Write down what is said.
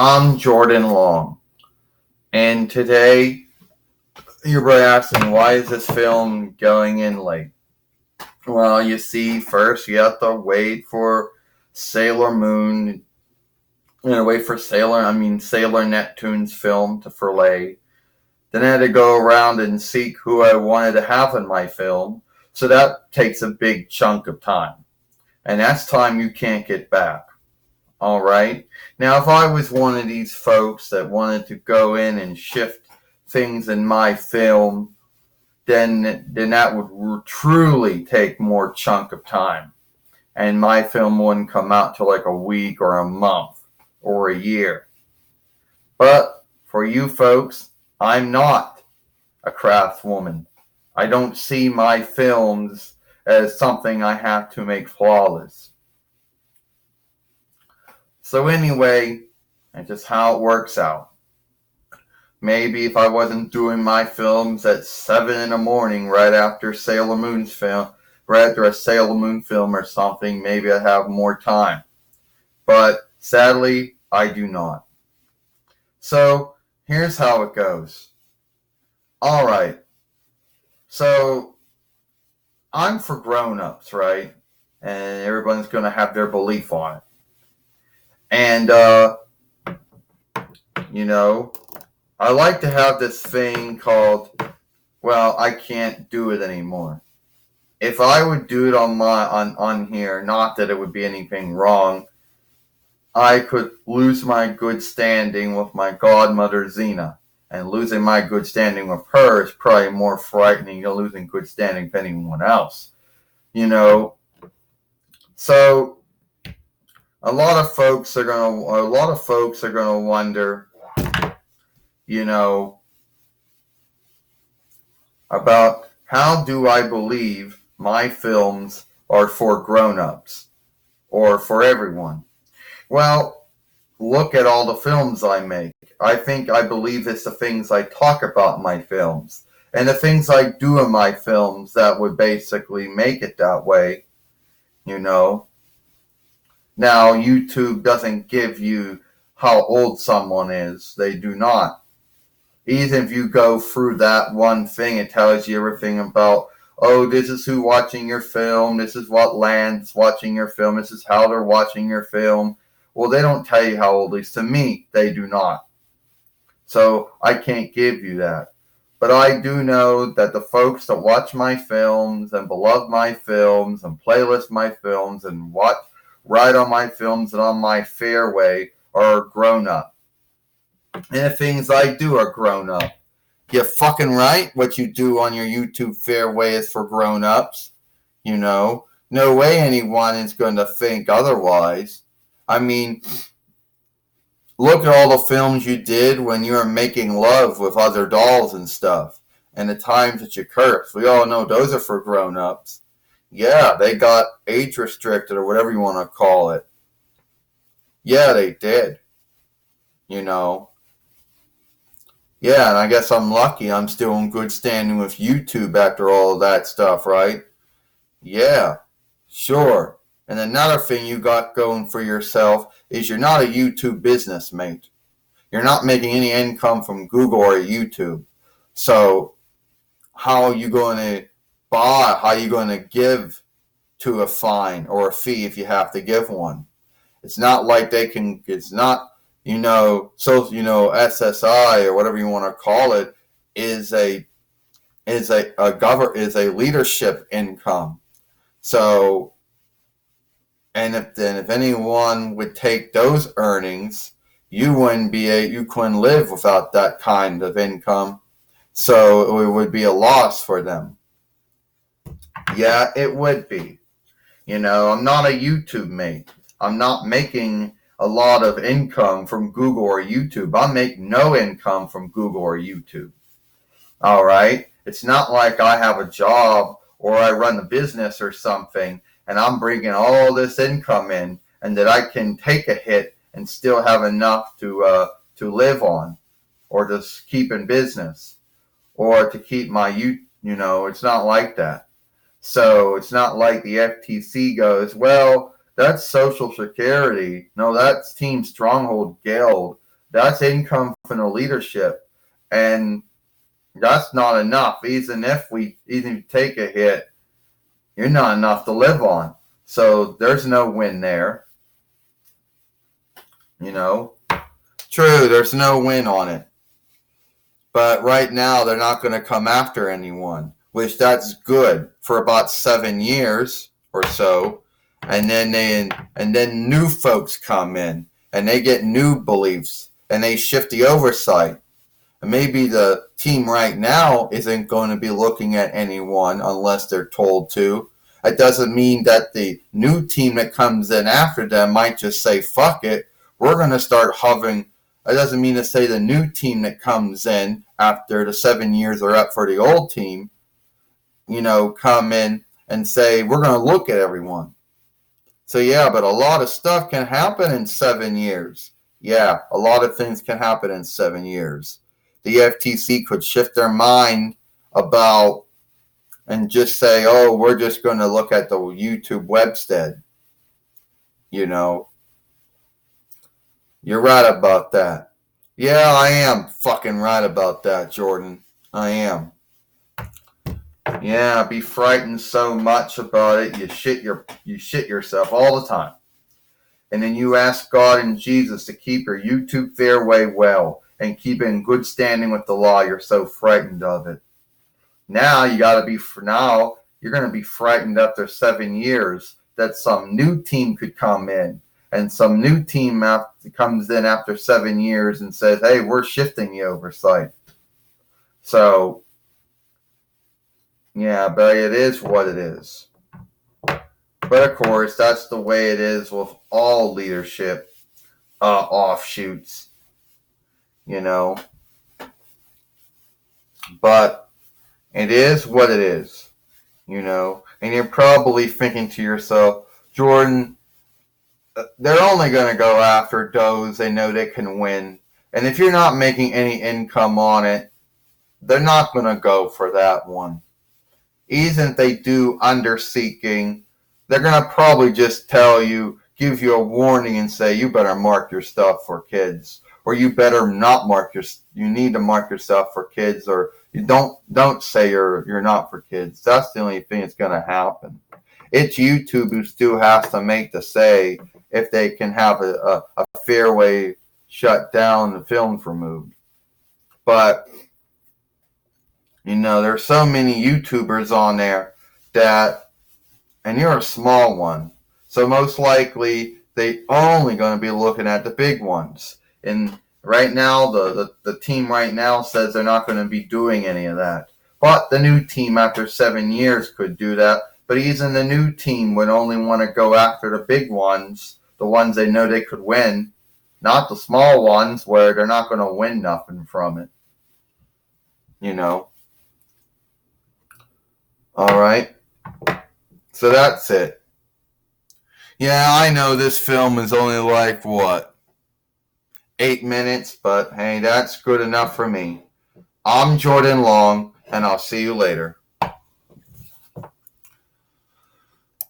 I'm Jordan Long, and today you're probably asking, why is this film going in late? Well, you see, first you have to wait for Sailor Moon, wait for Sailor Neptune's film to fillet. Then I had to go around and seek who I wanted to have in my film, so that takes a big chunk of time, and that's time you can't get back. All right. Now, if I was one of these folks that wanted to go in and shift things in my film, then that would truly take more chunk of time, and my film wouldn't come out till like a week or a month or a year. But for you folks, I'm not a craftswoman. I don't see my films as something I have to make flawless. So anyway, that's just how it works out. Maybe if I wasn't doing my films at 7 in the morning right after Sailor Moon's film, right after a Sailor Moon film or something, maybe I'd have more time. But sadly, I do not. So here's how it goes. All right. So I'm for grown-ups, right? And everyone's going to have their belief on it. And, I like to have this thing called, well, I can't do it anymore. If I would do it on here, not that it would be anything wrong, I could lose my good standing with my godmother Xena. And losing my good standing with her is probably more frightening than losing good standing with anyone else. So a lot of folks are gonna wonder, about how do I believe my films are for grown-ups or for everyone. Well, look at all the films I make. I believe it's the things I talk about in my films and the things I do in my films that would basically make it that way. Now, YouTube doesn't give you how old someone is. They do not. Even if you go through that one thing, it tells you everything about, oh, this is who watching your film, this is what land's watching your film, this is how they're watching your film. Well, they don't tell you how old, at least to me, they do not. So I can't give you that. But I do know that the folks that watch my films and beloved my films and playlist my films and ride on my films and on my fairway are grown up. And the things I do are grown up. You're fucking right. What you do on your YouTube fairway is for grown ups. No way anyone is going to think otherwise. I mean, look at all the films you did when you were making love with other dolls and stuff. And the times that you curse. We all know those are for grown ups. Yeah, they got age restricted or whatever you want to call it. Yeah, they did. Yeah, and I guess I'm lucky I'm still in good standing with YouTube after all of that stuff, right? Yeah, sure. And another thing you got going for yourself is you're not a YouTube business, mate. You're not making any income from Google or YouTube. So how are you going to buy? How are you going to give to a fine or a fee if you have to give one? It's not like it's not, SSI or whatever you want to call it is a leadership income. So, and if anyone would take those earnings, you couldn't live without that kind of income. So it would be a loss for them. Yeah, it would be. I'm not a YouTube mate. I'm not making a lot of income from Google or YouTube. I make no income from Google or YouTube. All right? It's not like I have a job or I run a business or something and I'm bringing all this income in and that I can take a hit and still have enough to live on or to keep in business or to keep my it's not like that. So it's not like the FTC goes, well, that's Social Security. No, that's Team Stronghold Guild. That's income from the leadership. And that's not enough. Even if you take a hit, you're not enough to live on. So there's no win there. You know? True, there's no win on it. But right now they're not going to come after anyone, which that's good for about 7 years or so. And then new folks come in and they get new beliefs and they shift the oversight. And maybe the team right now isn't going to be looking at anyone unless they're told to. It doesn't mean that the new team that comes in after them might just say, fuck it, we're going to start hovering. It doesn't mean to say the new team that comes in after the 7 years are up for the old team, come in and say, we're going to look at everyone. So yeah, but a lot of stuff can happen in 7 years. Yeah, a lot of things can happen in 7 years. The FTC could shift their mind about and just say, oh, we're just going to look at the YouTube webstead. You're right about that. Yeah, I am fucking right about that, Jordan. I am. Yeah, be frightened so much about it, you shit yourself all the time. And then you ask God and Jesus to keep your YouTube fairway well and keep it in good standing with the law. You're so frightened of it. Now you're going to be frightened after 7 years that some new team could come in, and some new team comes in after 7 years and says, hey, we're shifting the oversight. So, yeah, but it is what it is. But of course, that's the way it is with all leadership offshoots, But it is what it is, And you're probably thinking to yourself, Jordan, they're only going to go after those they know they can win. And if you're not making any income on it, they're not going to go for that one. Even if they do under-seeking, they're going to probably just give you a warning and say, you better mark your stuff for kids. Or you better not you need to mark yourself for kids, or you don't say you're not for kids. That's the only thing that's going to happen. It's YouTube who still has to make the say if they can have a fairway shut down and the films removed. But, there's so many YouTubers on there and you're a small one. So most likely they only going to be looking at the big ones. And right now, the team right now says they're not going to be doing any of that. But the new team after 7 years could do that. But even the new team would only want to go after the big ones, the ones they know they could win, not the small ones where they're not going to win nothing from it. All right. So that's it. Yeah, I know this film is only 8 minutes, but hey, that's good enough for me. I'm Jordan Long, and I'll see you later.